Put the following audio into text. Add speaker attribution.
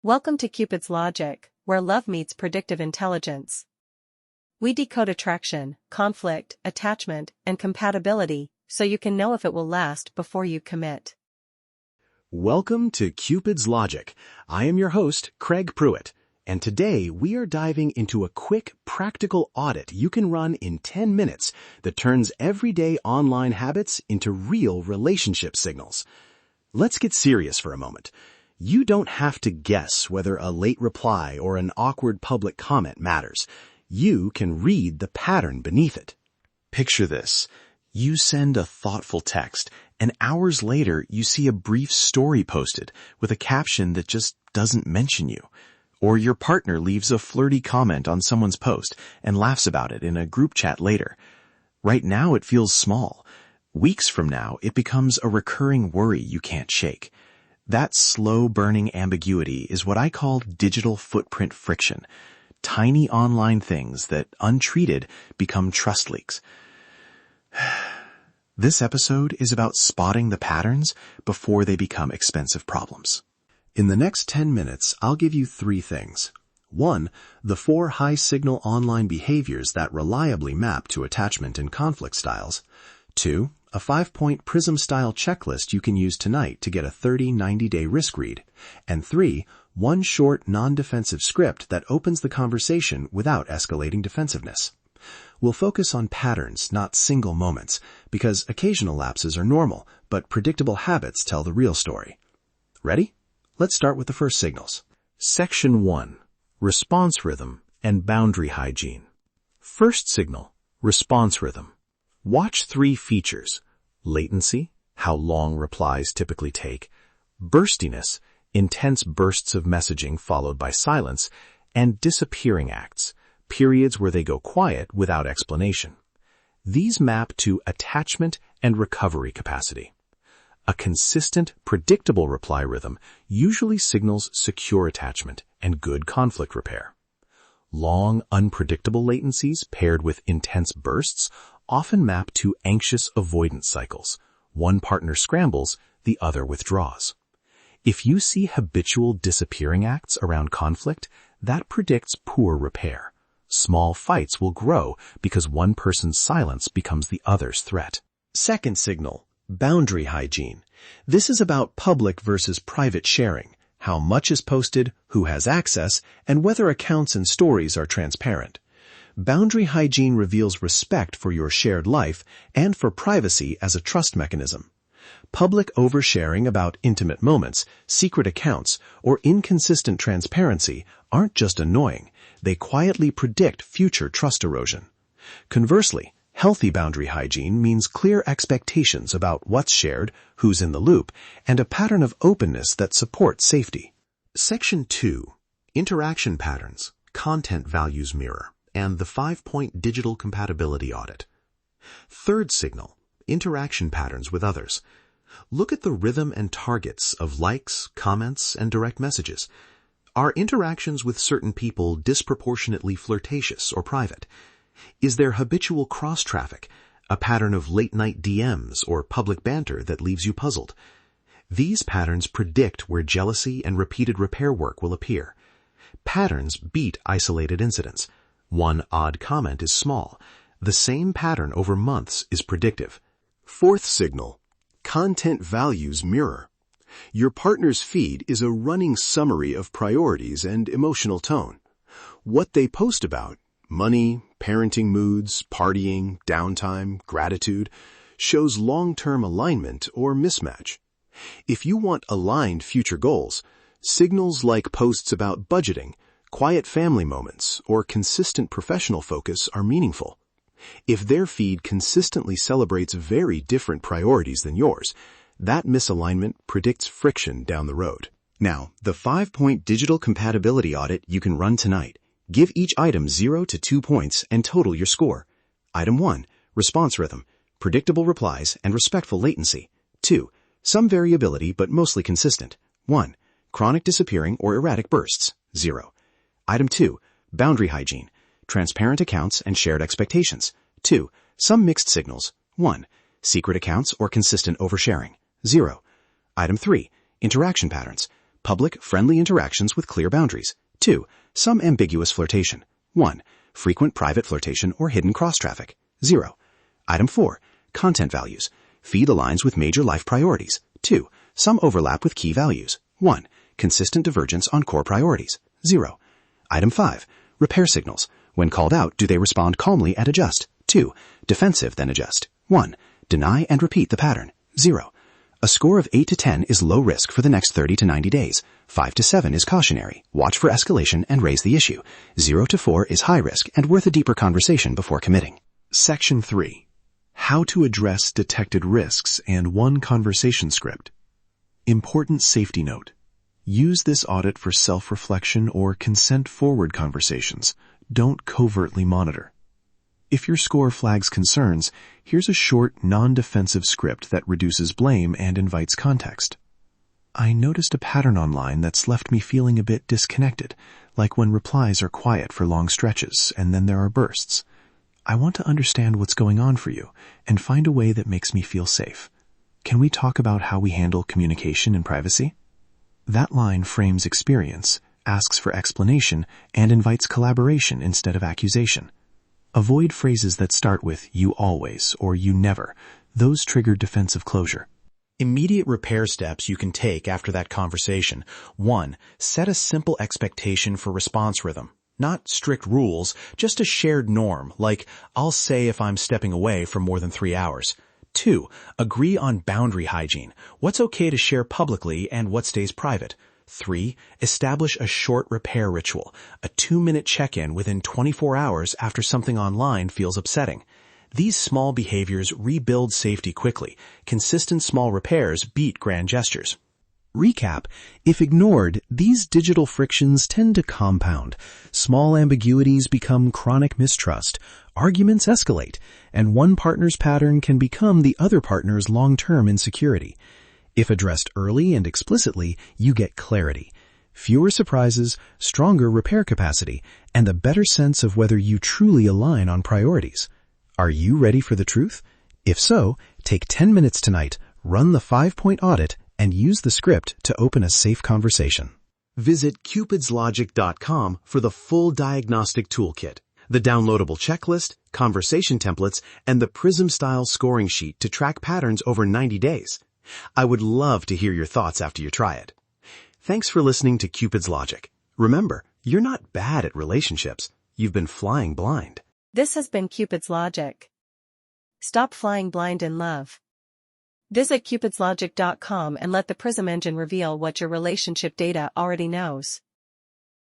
Speaker 1: Welcome to Cupid's Logic, where love meets predictive intelligence. We decode attraction, conflict, attachment, and compatibility, so you can know if it will last before you commit.
Speaker 2: Welcome to Cupid's Logic. I am your host, Craig Pruitt, and today we are diving into a quick, practical audit you can run in 10 minutes that turns everyday online habits into real relationship signals. Let's get serious for a moment. You don't have to guess whether a late reply or an awkward public comment matters. You can read the pattern beneath it. Picture this. You send a thoughtful text, and hours later you see a brief story posted with a caption that just doesn't mention you. Or your partner leaves a flirty comment on someone's post and laughs about it in a group chat later. Right now it feels small. Weeks from now it becomes a recurring worry you can't shake. That slow-burning ambiguity is what I call digital footprint friction. Tiny online things that, untreated, become trust leaks. This episode is about spotting the patterns before they become expensive problems. In the next 10 minutes, I'll give you 3 things. 1, the 4 high-signal online behaviors that reliably map to attachment and conflict styles. 2, a 5-point PRISM-style checklist you can use tonight to get a 30-90-day risk read. And 3, one short, non-defensive script that opens the conversation without escalating defensiveness. We'll focus on patterns, not single moments, because occasional lapses are normal, but predictable habits tell the real story. Ready? Let's start with the first signals. Section 1. Response rhythm and boundary hygiene. First signal, response rhythm. Watch 3 features: latency, how long replies typically take; burstiness, intense bursts of messaging followed by silence; and disappearing acts, periods where they go quiet without explanation. These map to attachment and recovery capacity. A consistent, predictable reply rhythm usually signals secure attachment and good conflict repair. Long, unpredictable latencies paired with intense bursts often map to anxious avoidance cycles. One partner scrambles, the other withdraws. If you see habitual disappearing acts around conflict, that predicts poor repair. Small fights will grow because one person's silence becomes the other's threat. Second signal, boundary hygiene. This is about public versus private sharing, how much is posted, who has access, and whether accounts and stories are transparent. Boundary hygiene reveals respect for your shared life and for privacy as a trust mechanism. Public oversharing about intimate moments, secret accounts, or inconsistent transparency aren't just annoying, they quietly predict future trust erosion. Conversely, healthy boundary hygiene means clear expectations about what's shared, who's in the loop, and a pattern of openness that supports safety. Section 2. Interaction patterns, content values mirror, and the 5-point digital compatibility audit. Third signal, interaction patterns with others. Look at the rhythm and targets of likes, comments, and direct messages. Are interactions with certain people disproportionately flirtatious or private? Is there habitual cross-traffic, a pattern of late-night DMs or public banter that leaves you puzzled? These patterns predict where jealousy and repeated repair work will appear. Patterns beat isolated incidents. One odd comment is small. The same pattern over months is predictive. Fourth signal, content values mirror. Your partner's feed is a running summary of priorities and emotional tone. What they post about, money, parenting moods, partying, downtime, gratitude, shows long-term alignment or mismatch. If you want aligned future goals, signals like posts about budgeting, quiet family moments, or consistent professional focus are meaningful. If their feed consistently celebrates very different priorities than yours, that misalignment predicts friction down the road. Now, the 5-point digital compatibility audit you can run tonight. Give each item 0 to 2 points and total your score. Item 1, response rhythm, predictable replies and respectful latency. 2, some variability but mostly consistent. 1, chronic disappearing or erratic bursts. 0. Item 2, boundary hygiene, transparent accounts and shared expectations. 2, some mixed signals. 1, secret accounts or consistent oversharing. 0. Item 3, interaction patterns, Public, friendly interactions with clear boundaries. 2. Some ambiguous flirtation. 1. Frequent private flirtation or hidden cross-traffic. 0. Item 4. Content values. Feed aligns with major life priorities. 2. Some overlap with key values. 1. Consistent divergence on core priorities. 0. Item 5. Repair signals. When called out, do they respond calmly and adjust? 2. Defensive, then adjust. 1. Deny and repeat the pattern. 0. A score of 8 to 10 is low risk for the next 30 to 90 days. 5 to 7 is cautionary. Watch for escalation and raise the issue. 0 to 4 is high risk and worth a deeper conversation before committing. Section 3. How to address detected risks and one conversation script. Important safety note. Use this audit for self-reflection or consent-forward conversations. Don't covertly monitor. If your score flags concerns, here's a short, non-defensive script that reduces blame and invites context. I noticed a pattern online that's left me feeling a bit disconnected, like when replies are quiet for long stretches and then there are bursts. I want to understand what's going on for you and find a way that makes me feel safe. Can we talk about how we handle communication in privacy? That line frames experience, asks for explanation, and invites collaboration instead of accusation. Avoid phrases that start with "you always" or "you never." Those trigger defensive closure. Immediate repair steps you can take after that conversation. 1. Set a simple expectation for response rhythm. Not strict rules, just a shared norm, like, I'll say if I'm stepping away for more than 3 hours. 2. Agree on boundary hygiene. What's okay to share publicly and what stays private. 3. Establish a short repair ritual, a 2-minute check-in within 24 hours after something online feels upsetting. These small behaviors rebuild safety quickly. Consistent small repairs beat grand gestures. Recap. If ignored, these digital frictions tend to compound. Small ambiguities become chronic mistrust. Arguments escalate, and one partner's pattern can become the other partner's long-term insecurity. If addressed early and explicitly, you get clarity. Fewer surprises, stronger repair capacity, and a better sense of whether you truly align on priorities. Are you ready for the truth? If so, take 10 minutes tonight, run the 5-point audit, and use the script to open a safe conversation. Visit cupidslogic.com for the full diagnostic toolkit, the downloadable checklist, conversation templates, and the PRISM-style scoring sheet to track patterns over 90 days. I would love to hear your thoughts after you try it. Thanks for listening to Cupid's Logic. Remember, you're not bad at relationships. You've been flying blind.
Speaker 1: This has been Cupid's Logic. Stop flying blind in love. Visit cupidslogic.com and let the PRISM engine reveal what your relationship data already knows.